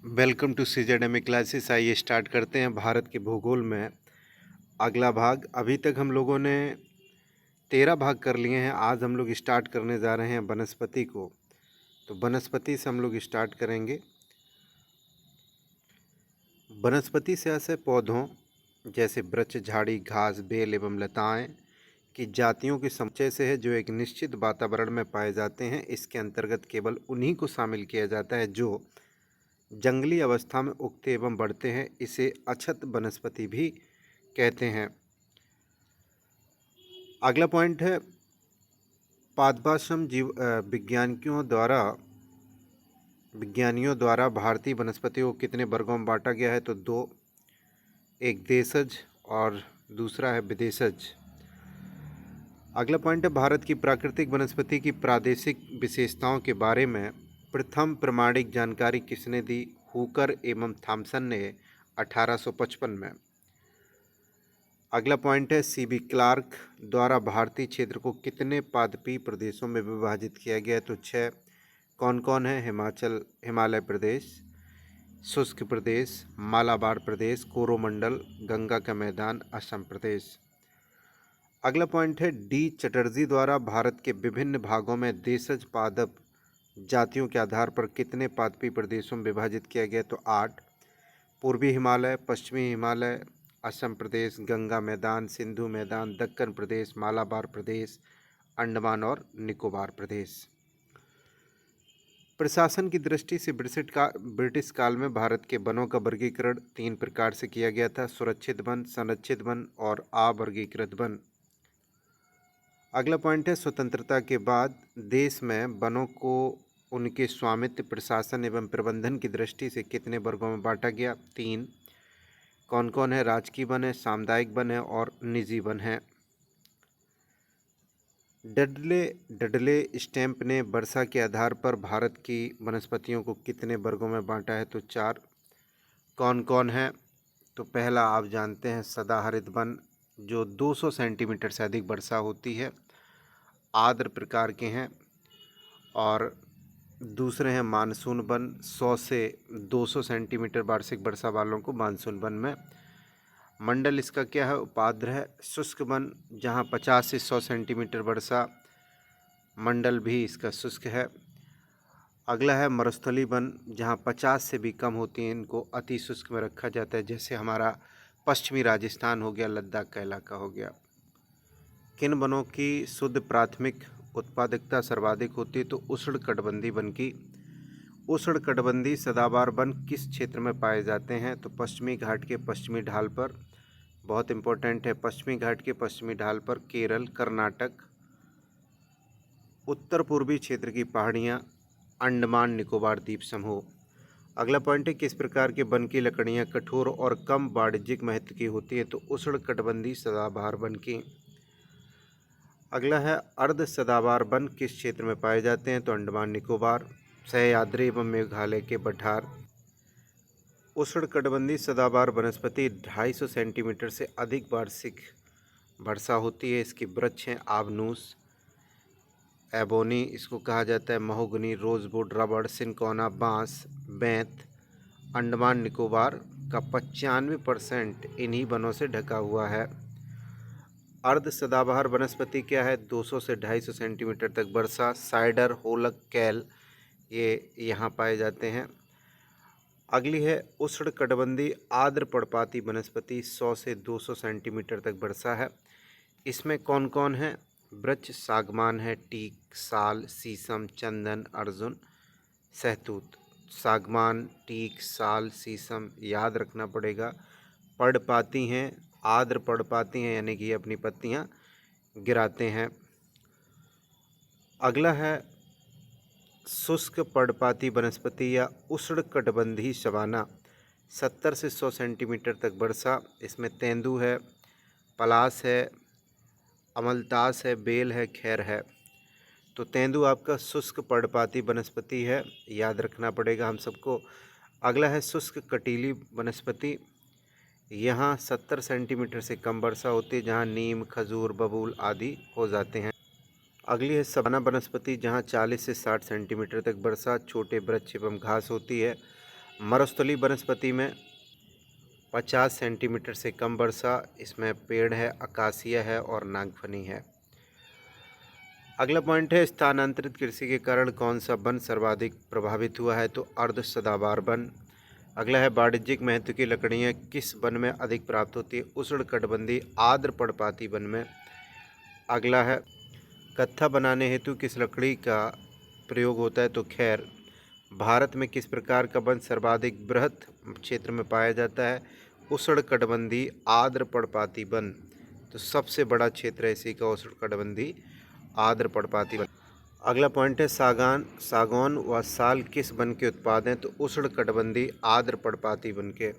Welcome to CZMA classes. आइए start करते हैं भारत के भूगोल में अगला भाग। अभी तक हम लोगों ने 13 भाग कर लिए हैं। आज हम लोग स्टार्ट करने जा रहे हैं वनस्पति को। तो वनस्पति से हम लोग स्टार्ट करेंगे। वनस्पति से ऐसे पौधों जैसे वृक्ष, झाड़ी, घास, बेल एवं लताएं की जातियों के समुच्चय से है जो एक निश्चित वातावरण में पाए जाते हैं। इसके अंतर्गत केवल उन्हीं को शामिल किया जाता है जो जंगली अवस्था में उगते एवं बढ़ते हैं। इसे अछत वनस्पति भी कहते हैं। अगला पॉइंट है पादपाश्रम विज्ञानियों द्वारा भारतीय वनस्पतियों को कितने वर्गों में बांटा गया है? तो दो, एक देशज और दूसरा है विदेशज। अगला पॉइंट है भारत की प्राकृतिक वनस्पति की प्रादेशिक विशेषताओं के बारे में प्रथम प्रमाणिक जानकारी किसने दी? हुकर एवं थॉमसन ने 1855 में। अगला पॉइंट है सीबी क्लार्क द्वारा भारतीय क्षेत्र को कितने पादपीय प्रदेशों में विभाजित किया गया? तो 6। कौन कौन है? हिमालय प्रदेश, शुष्क प्रदेश, मालाबार प्रदेश, कोरोमंडल, गंगा का मैदान, असम प्रदेश। अगला पॉइंट है डी चटर्जी द्वारा भारत के विभिन्न भागों में देशज पादप जातियों के आधार पर कितने पादपीय प्रदेशों में विभाजित किया गया? तो 8। पूर्वी हिमालय, पश्चिमी हिमालय, असम प्रदेश, गंगा मैदान, सिंधु मैदान, दक्कन प्रदेश, मालाबार प्रदेश, अंडमान और निकोबार प्रदेश। प्रशासन की दृष्टि से ब्रिटिश काल में भारत के वनों का वर्गीकरण 3 प्रकार से किया गया था: सुरक्षित वन, संरक्षित वन और अवर्गीकृत वन। अगला पॉइंट है स्वतंत्रता के बाद देश में वनों को उनके स्वामित्व, प्रशासन एवं प्रबंधन की दृष्टि से कितने वर्गों में बांटा गया? 3। कौन कौन है? राजकीय वन है, सामुदायिक वन है और निजी वन है। डडले स्टैम्प ने वर्षा के आधार पर भारत की वनस्पतियों को कितने वर्गों में बांटा है? तो 4। कौन कौन है? तो पहला आप जानते हैं सदाहरित वन जो 200 सेंटीमीटर से अधिक वर्षा होती है, आर्द्र प्रकार के हैं। और दूसरे हैं मानसून वन, 100 से 200 सेंटीमीटर वार्षिक वर्षा वालों को मानसून वन में। मंडल इसका क्या है? उपाद्र है। शुष्क वन जहाँ 50 से 100 सेंटीमीटर वर्षा, मंडल भी इसका शुष्क है। अगला है मरुस्थली वन जहाँ 50 से भी कम होती हैं, इनको अति शुष्क में रखा जाता है, जैसे हमारा पश्चिमी राजस्थान हो गया, लद्दाख का इलाका हो गया। किन वनों की शुद्ध प्राथमिक उत्पादकता सर्वाधिक होती है? तो उष्णकटिबंधीय वन की। उष्णकटिबंधीय सदाबहार वन किस क्षेत्र में पाए जाते हैं? तो पश्चिमी घाट के पश्चिमी ढाल पर। बहुत इंपॉर्टेंट है, पश्चिमी घाट के पश्चिमी ढाल पर, केरल, कर्नाटक, उत्तर पूर्वी क्षेत्र की पहाड़ियाँ, अंडमान निकोबार द्वीप समूह। अगला पॉइंट है किस प्रकार के वन की लकड़ियाँ कठोर और कम वाणिज्यिक महत्व की होती है? तो उष्णकटिबंधीय सदाबहार वन की। अगला है अर्ध सदाबहार वन किस क्षेत्र में पाए जाते हैं? तो अंडमान निकोबार, सह्याद्री एवं मेघालय के पठार। उष्णकटिबंधीय सदाबहार वनस्पति 250 सेंटीमीटर से अधिक वार्षिक वर्षा होती है। इसके वृक्ष हैं आबनूस, एबोनी इसको कहा जाता है, महोगनी, रोजवुड, रबड़, सिनकोना, बांस, बेंत। अंडमान निकोबार का 95% इन्हीं वनों से ढका हुआ है। अर्ध सदाबहार वनस्पति क्या है? 200 से 250 सेंटीमीटर तक वर्षा, साइडर, होलक, कैल ये यहाँ पाए जाते हैं। अगली है उष्णकटिबंधीय आर्द्र पर्णपाती वनस्पति, 100 से 200 सेंटीमीटर तक वर्षा है। इसमें कौन कौन है? वृक्ष सागमान है, टीक, साल, शीशम, चंदन, अर्जुन, सहतूत। सागमान, टीक, साल, शीशम याद रखना पड़ेगा। पर्णपाती हैं, आर्द्र पर्णपाती हैं, यानी कि अपनी पत्तियां गिराते हैं। अगला है शुष्क पर्णपाती वनस्पति या उष्णकटिबंधीय सवाना, 70 से 100 सेंटीमीटर तक वर्षा। इसमें तेंदू है, पलास है, अमलतास है, बेल है, खैर है। तो तेंदू आपका शुष्क पर्णपाती वनस्पति है, याद रखना पड़ेगा हम सबको। अगला है शुष्क कटीली वनस्पति, यहाँ 70 सेंटीमीटर से कम वर्षा होती है, जहाँ नीम, खजूर, बबूल आदि हो जाते हैं। अगली है सवाना वनस्पति, जहाँ 40 से 60 सेंटीमीटर तक वर्षा, छोटे वृक्ष एवं घास होती है। मरुस्थलीय वनस्पति में 50 सेंटीमीटर से कम वर्षा, इसमें पेड़ है, अकासिया है और नागफनी है। अगला पॉइंट है स्थानांतरित कृषि के कारण कौन सा वन सर्वाधिक प्रभावित हुआ है, तो अर्ध सदाबहार वन। अगला है वाणिज्यिक महत्व की लकड़ियाँ किस वन में अधिक प्राप्त होती है, उष्णकटिबंधीय आर्द्र पर्णपाती वन में। अगला है कत्था बनाने हेतु किस लकड़ी का प्रयोग होता है, तो खैर। भारत में किस प्रकार का वन सर्वाधिक बृहत क्षेत्र में पाया जाता है, उष्णकटिबंधीय आर्द्र पर्णपाती वन। तो सबसे बड़ा क्षेत्र है इसी का उष्णकटिबंधीय आर्द्र पर्णपाती वन। अगला पॉइंट है सागौन व साल किस वन के उत्पाद हैं, तो उष्णकटिबंधीय आर्द्र पर्णपाती वन के।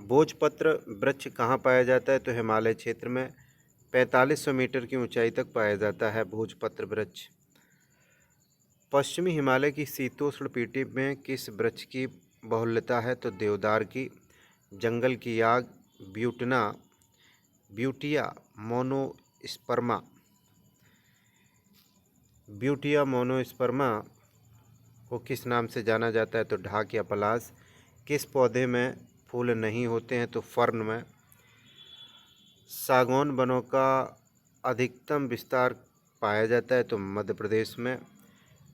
भोजपत्र वृक्ष कहाँ पाया जाता है, तो हिमालय क्षेत्र में 4500 मीटर की ऊंचाई तक पाया जाता है भोजपत्र वृक्ष। पश्चिमी हिमालय की शीतोष्ण पीठी में किस वृक्ष की बहुल्यता है, तो देवदार की। जंगल की आग ब्यूटिया मोनोस्पर्मा को किस नाम से जाना जाता है, तो ढाक या पलाश। किस पौधे में फूल नहीं होते हैं, तो फर्न में। सागौन वनों का अधिकतम विस्तार पाया जाता है, तो मध्य प्रदेश में।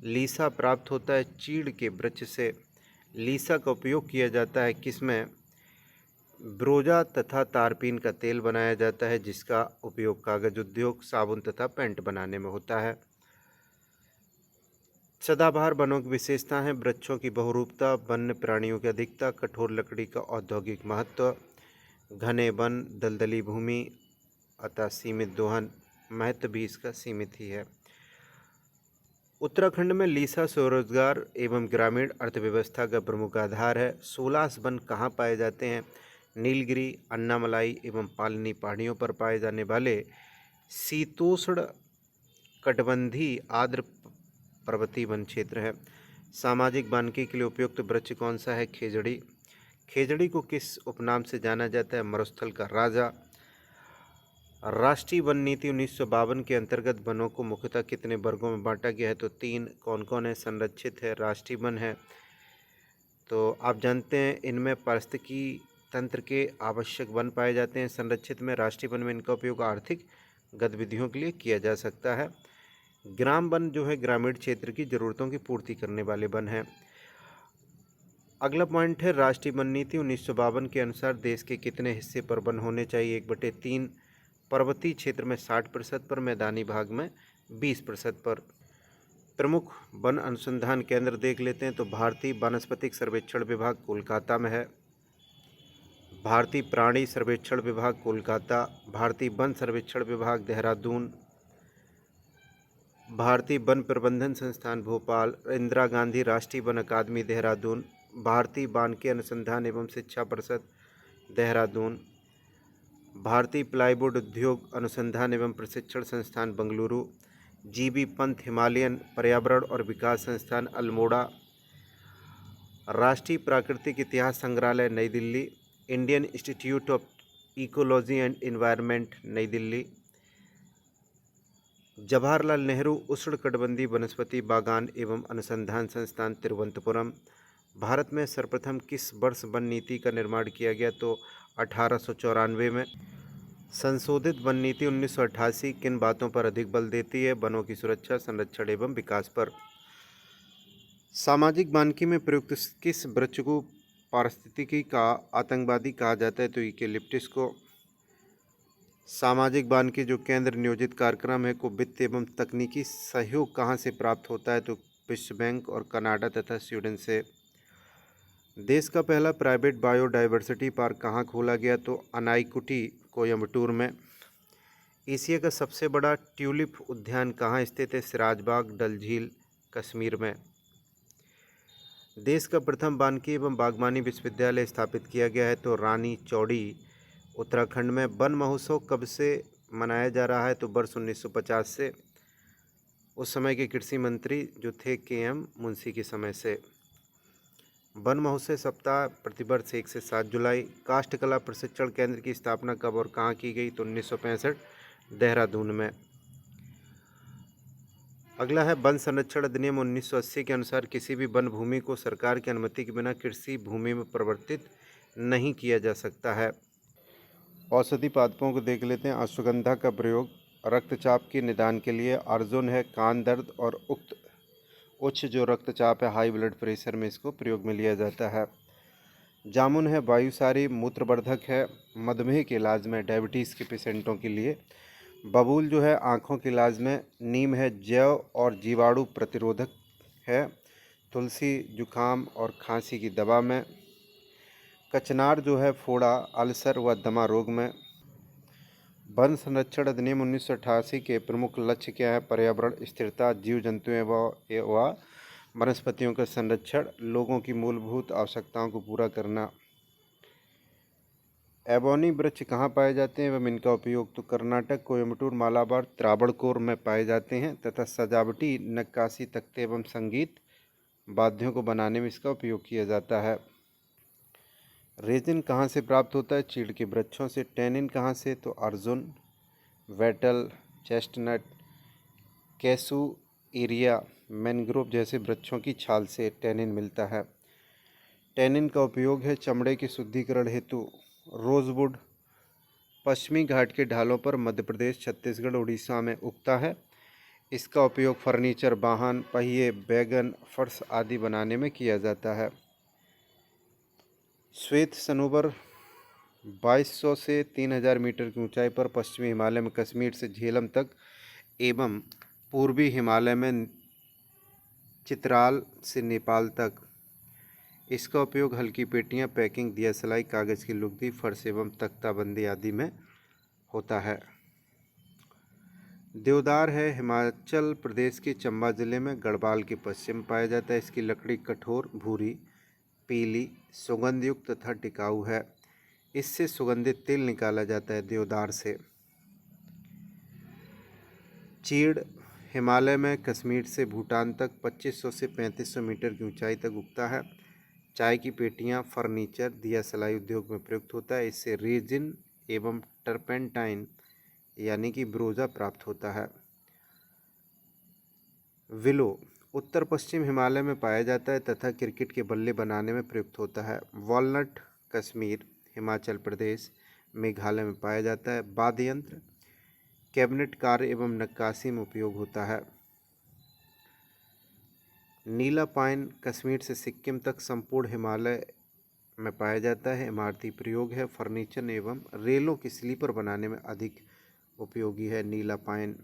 लीसा प्राप्त होता है चीड़ के वृक्ष से। लीसा का उपयोग किया जाता है किसमें, ब्रोजा तथा तारपीन का तेल बनाया जाता है, जिसका उपयोग कागज उद्योग, साबुन तथा पेंट बनाने में होता है। सदाबहार वनों की विशेषता है वृक्षों की बहुरूपता, वन्य प्राणियों की अधिकता, कठोर लकड़ी का औद्योगिक महत्व, घने वन, दलदली भूमि अतः सीमित दोहन। महत्व भी इसका सीमित ही है। उत्तराखंड में लीसा स्वरोजगार एवं ग्रामीण अर्थव्यवस्था का प्रमुख आधार है। 16 वन कहाँ पाए जाते हैं, नीलगिरी, अन्नामलाई एवं पालनी पहाड़ियों पर पाए जाने वाले शीतोष्ण कटिबंधीय आर्द्र पर्वतीय वन क्षेत्र है। सामाजिक वानिकी के लिए उपयुक्त वृक्ष कौन सा है, खेजड़ी। खेजड़ी को किस उपनाम से जाना जाता है, मरुस्थल का राजा। राष्ट्रीय वन नीति 1952 के अंतर्गत वनों को मुख्यतः कितने वर्गों में बांटा गया है, तो 3। कौन कौन है, संरक्षित है, राष्ट्रीय वन है। तो आप जानते हैं इनमें पारिस्थितिकी तंत्र के आवश्यक वन पाए जाते हैं संरक्षित में। राष्ट्रीय वन में इनका उपयोग आर्थिक गतिविधियों के लिए किया जा सकता है। ग्राम वन जो है ग्रामीण क्षेत्र की जरूरतों की पूर्ति करने वाले वन हैं। अगला पॉइंट है राष्ट्रीय वन नीति 1952 के अनुसार देश के कितने हिस्से पर वन होने चाहिए, 1/3, पर्वतीय क्षेत्र में 60% पर, मैदानी भाग में 20% पर। प्रमुख वन अनुसंधान केंद्र देख लेते हैं, तो भारतीय वनस्पतिक सर्वेक्षण विभाग कोलकाता में है, भारतीय प्राणी सर्वेक्षण विभाग कोलकाता, भारतीय वन सर्वेक्षण विभाग देहरादून, भारतीय वन प्रबंधन संस्थान भोपाल, इंदिरा गांधी राष्ट्रीय वन अकादमी देहरादून, भारतीय वानिकी अनुसंधान एवं शिक्षा परिषद देहरादून, भारतीय प्लाईवुड उद्योग अनुसंधान एवं प्रशिक्षण संस्थान बंगलुरु, जीबी पंत हिमालयन पर्यावरण और विकास संस्थान अल्मोड़ा, राष्ट्रीय प्राकृतिक इतिहास संग्रहालय नई Delhi, Indian institute of ecology and environment नई दिल्ली, जवाहरलाल नेहरू उष्णकटिबंधीय वनस्पति बागान एवं अनुसंधान संस्थान तिरुवनंतपुरम। भारत में सर्वप्रथम किस वर्ष वन नीति का निर्माण किया गया, तो 1894 में। संशोधित वन नीति 1988 किन बातों पर अधिक बल देती है, वनों की सुरक्षा, संरक्षण एवं विकास पर। सामाजिक वानिकी में प्रयुक्त किस वृक्ष को पारिस्थितिकी का आतंकवादी कहा जाता है, तो यूकेलिप्टस को। सामाजिक वानिकी जो केंद्र नियोजित कार्यक्रम है को वित्त एवं तकनीकी सहयोग कहाँ से प्राप्त होता है, तो विश्व बैंक और कनाडा तथा स्वीडन से। देश का पहला प्राइवेट बायोडाइवर्सिटी पार्क कहाँ खोला गया, तो अनाईकुटी कोयम्बटूर में। एशिया का सबसे बड़ा ट्यूलिप उद्यान कहाँ स्थित है, सिराजबाग डल झील कश्मीर में। देश का प्रथम वानिकी एवं बागवानी विश्वविद्यालय स्थापित किया गया है, तो रानी चौड़ी उत्तराखंड में। वन महोत्सव कब से मनाया जा रहा है, तो वर्ष 1950 से। उस समय के कृषि मंत्री जो थे KM मुंशी के समय से। वन महोत्सव सप्ताह प्रतिवर्ष 1 से 7 जुलाई। काष्ठकला प्रशिक्षण केंद्र की स्थापना कब और कहाँ की गई, तो 1965 देहरादून में। अगला है वन संरक्षण अधिनियम 1980 के अनुसार किसी भी वन भूमि को सरकार की अनुमति के बिना कृषि भूमि में परिवर्तित नहीं किया जा सकता है। औषधि पादपों को देख लेते हैं। अश्वगंधा का प्रयोग रक्तचाप के निदान के लिए, अर्जुन है कान दर्द और उच्च जो रक्तचाप है, हाई ब्लड प्रेशर में इसको प्रयोग में लिया जाता है। जामुन है वायुसारी, मूत्रवर्धक है, मधुमेह के इलाज में, डायबिटीज़ के पेशेंटों के लिए। बबूल जो है आँखों के इलाज में। नीम है जैव और जीवाणु प्रतिरोधक है। तुलसी जुकाम और खांसी की दवा में। कचनार जो है फोड़ा, अल्सर व दमा रोग में। वन संरक्षण अधिनियम 1988 के प्रमुख लक्ष्य क्या है? पर्यावरण स्थिरता, जीव जंतुओं व वनस्पतियों का संरक्षण, लोगों की मूलभूत आवश्यकताओं को पूरा करना। एबोनी वृक्ष कहाँ पाए जाते हैं एवं इनका उपयोग? तो कर्नाटक, कोयम्बटूर, मालाबार, त्रावणकोर में पाए जाते हैं तथा सजावटी नक्काशी, तख्ते एवं संगीत वाद्यों को बनाने में इसका उपयोग किया जाता है। रेजिन कहाँ से प्राप्त होता है? चीड़ के वृक्षों से। टैनिन कहाँ से? तो अर्जुन, वेटल, चेस्टनट, कैसू एरिया, मैंग्रोव जैसे वृक्षों की छाल से टैनिन मिलता है। टैनिन का उपयोग है चमड़े के शुद्धिकरण हेतु। रोजवुड पश्चिमी घाट के ढालों पर मध्य प्रदेश, छत्तीसगढ़, उड़ीसा में उगता है। इसका उपयोग फर्नीचर, वाहन, पहिए, बैगन, फर्श आदि बनाने में किया जाता है। श्वेत सनोवर 2200 से 3000 मीटर की ऊंचाई पर पश्चिमी हिमालय में कश्मीर से झेलम तक एवं पूर्वी हिमालय में चित्राल से नेपाल तक। इसका उपयोग हल्की पेटियां, पैकिंग, दिया सलाई, कागज़ की लुगदी, फर्श एवं तख्ताबंदी आदि में होता है। देवदार है हिमाचल प्रदेश के चंबा जिले में गढ़वाल के पश्चिम पाया जाता है। इसकी लकड़ी कठोर, भूरी, पीली, सुगंध युक्त तथा टिकाऊ है। इससे सुगंधित तेल निकाला जाता है देवदार से। चीड़ हिमालय में कश्मीर से भूटान तक 2500 से 3500 मीटर की ऊंचाई तक उगता है। चाय की पेटियां, फर्नीचर, दिया सलाई उद्योग में प्रयुक्त होता है। इससे रेजिन एवं टर्पेंटाइन यानी कि ब्रोजा प्राप्त होता है। विलो उत्तर पश्चिम हिमालय में पाया जाता है तथा क्रिकेट के बल्ले बनाने में प्रयुक्त होता है। वॉलनट कश्मीर, हिमाचल प्रदेश, मेघालय में पाया जाता है। वाद्य यंत्र, कैबिनेट कार्य एवं नक्काशी में उपयोग होता है। नीला पाइन कश्मीर से सिक्किम तक संपूर्ण हिमालय में पाया जाता है। इमारती प्रयोग है। फर्नीचर एवं रेलों की स्लीपर बनाने में अधिक उपयोगी है नीला पाइन।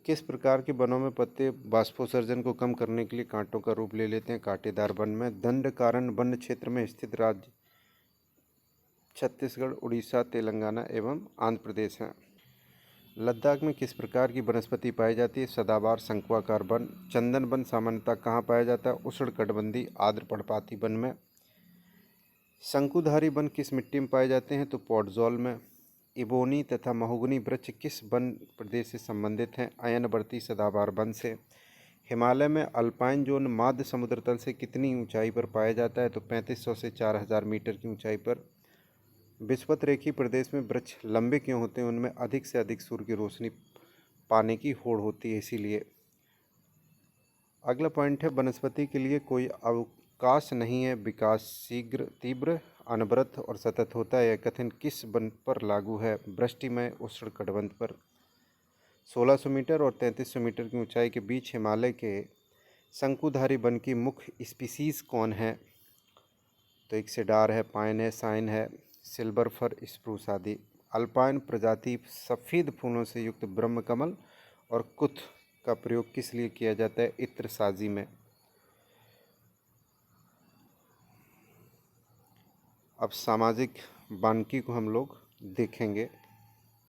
किस प्रकार के वनों में पत्ते बाष्पोत्सर्जन को कम करने के लिए कांटों का रूप ले लेते हैं? कांटेदार वन में। दंडकारण्य वन क्षेत्र में स्थित राज्य छत्तीसगढ़, उड़ीसा, तेलंगाना एवं आंध्र प्रदेश हैं। लद्दाख में किस प्रकार की वनस्पति पाई जाती है? सदाबहार, शंक्वाकार वन। चंदन वन सामान्यतः कहाँ पाया जाता है? उष्णकटिबंधीय आर्द्र पर्णपाती वन में। शंकुधारी वन किस मिट्टी में पाए जाते हैं? तो पॉडजोल में। इबोनी तथा महोगनी वृक्ष किस वन प्रदेश से संबंधित हैं? अयनवर्ती सदाबहार वन से। हिमालय में अल्पाइन जोन माध्य समुद्र तल से कितनी ऊंचाई पर पाया जाता है? तो 3500 से 4000 मीटर की ऊंचाई पर। विषुवत रेखीय प्रदेश में वृक्ष लंबे क्यों होते हैं? उनमें अधिक से अधिक सूर्य की रोशनी पाने की होड़ होती है, इसीलिए। अगला पॉइंट है वनस्पति के लिए कोई अवकाश नहीं है, विकास शीघ्र, तीव्र, अनवरत और सतत होता है। यह कथन किस वन पर लागू है? वृष्टिमय उष्णकटिबंध पर। 1600 मीटर और 3300 मीटर की ऊंचाई के बीच हिमालय के शंकुधारी वन की मुख्य स्पीसीज कौन है? तो एक सेडार है, पाइन है, साइन है, सिल्वर फर, स्प्रूस आदि। अल्पाइन प्रजाति सफ़ेद फूलों से युक्त ब्रह्मकमल और कुथ का प्रयोग किस लिए किया जाता है? इत्र साजी में। अब सामाजिक वानिकी को हम लोग देखेंगे।